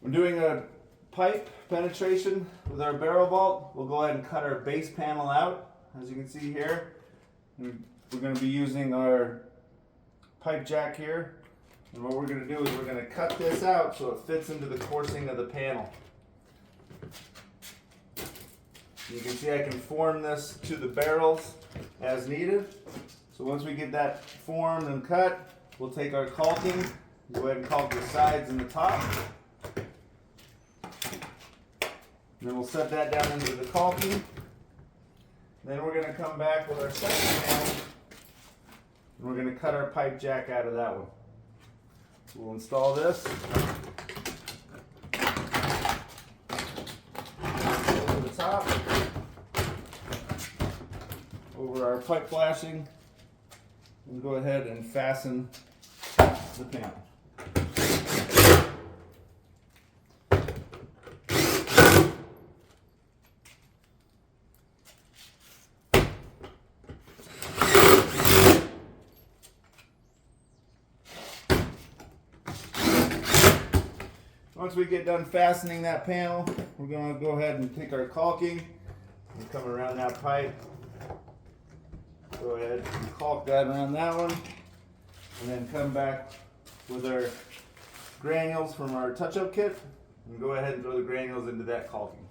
We're doing a pipe penetration with our barrel vault. We'll go ahead and cut our base panel out, as you can see here. We're going to be using our pipe jack here. And what we're going to do is we're going to cut this out so it fits into the coursing of the panel. You can see I can form this to the barrels as needed. So once we get that formed and cut, we'll take our caulking, go ahead and caulk the sides and the top. And then we'll set that down into the caulking. Then we're going to come back with our second panel, and we're going to cut our pipe jack out of that one. We'll install this over the top, over our pipe flashing, and go ahead and fasten the panel. Once we get done fastening that panel, we're going to go ahead and take our caulking and come around that pipe. Go ahead and caulk that around that one, and then come back with our granules from our touch-up kit and go ahead and throw the granules into that caulking.